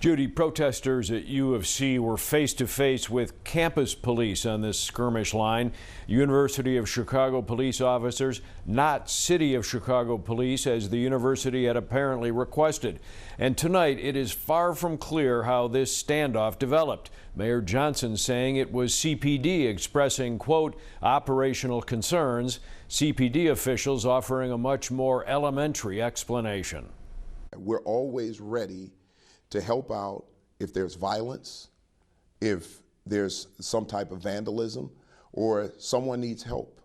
Judy, protesters at U of C were face-to-face with campus police on this skirmish line. University of Chicago police officers, not City of Chicago police, as the university had apparently requested. And tonight, it is far from clear how this standoff developed. Mayor Johnson saying it was CPD expressing, quote, operational concerns. CPD officials offering a much more elementary explanation. We're always ready to help out if there's violence, if there's some type of vandalism, or someone needs help.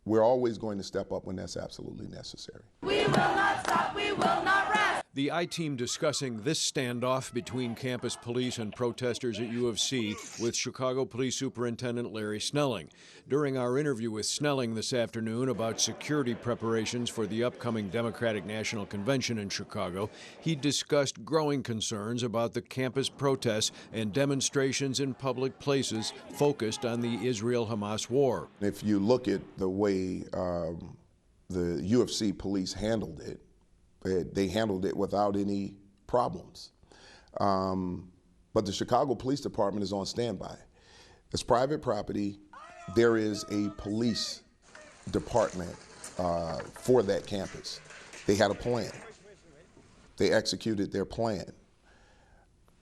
We're always going to step up when that's absolutely necessary. We will not stop, we will not rest. The I-team discussing this standoff between campus police and protesters at U of C with Chicago Police Superintendent Larry Snelling. During our interview with Snelling this afternoon about security preparations for the upcoming Democratic National Convention in Chicago, he discussed growing concerns about the campus protests and demonstrations in public places focused on the Israel-Hamas war. If you look at the way the U of C police handled it, they handled it without any problems. But the Chicago Police Department is on standby. It's private property. There is a police department for that campus. They had a plan. They executed their plan.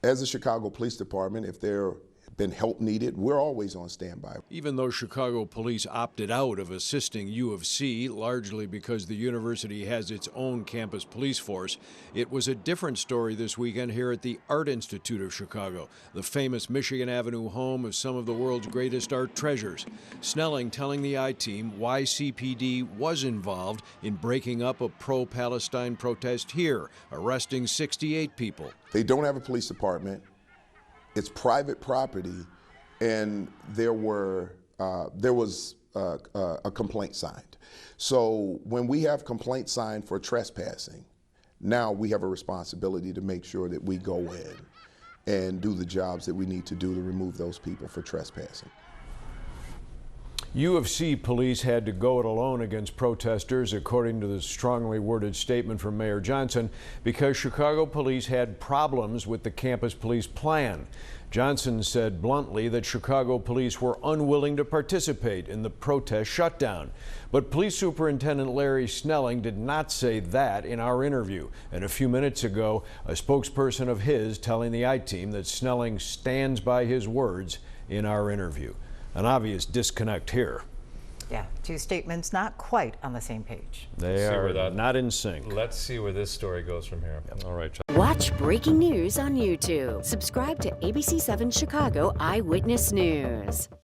As the Chicago Police Department, if there been help needed, we're always on standby. Even though Chicago police opted out of assisting U of C, largely because the university has its own campus police force, it was a different story this weekend here at the Art Institute of Chicago, the famous Michigan Avenue home of some of the world's greatest art treasures. Snelling telling the I-team why CPD was involved in breaking up a pro-Palestine protest here, arresting 68 people. They don't have a police department. It's private property, and there was a complaint signed. So when we have complaints signed for trespassing, now we have a responsibility to make sure that we go in and do the jobs that we need to do to remove those people for trespassing. U of C police had to go it alone against protesters, according to the strongly worded statement from Mayor Johnson, because Chicago police had problems with the campus police plan. Johnson said bluntly that Chicago police were unwilling to participate in the protest shutdown. But Police Superintendent Larry Snelling did not say that in our interview. And a few minutes ago, a spokesperson of his telling the I-team that Snelling stands by his words in our interview. An obvious disconnect here. Yeah, two statements not quite on the same page. They are not in sync. Let's see where this story goes from here. Yep. All right. Watch breaking news on YouTube. Subscribe to ABC7 Chicago Eyewitness News.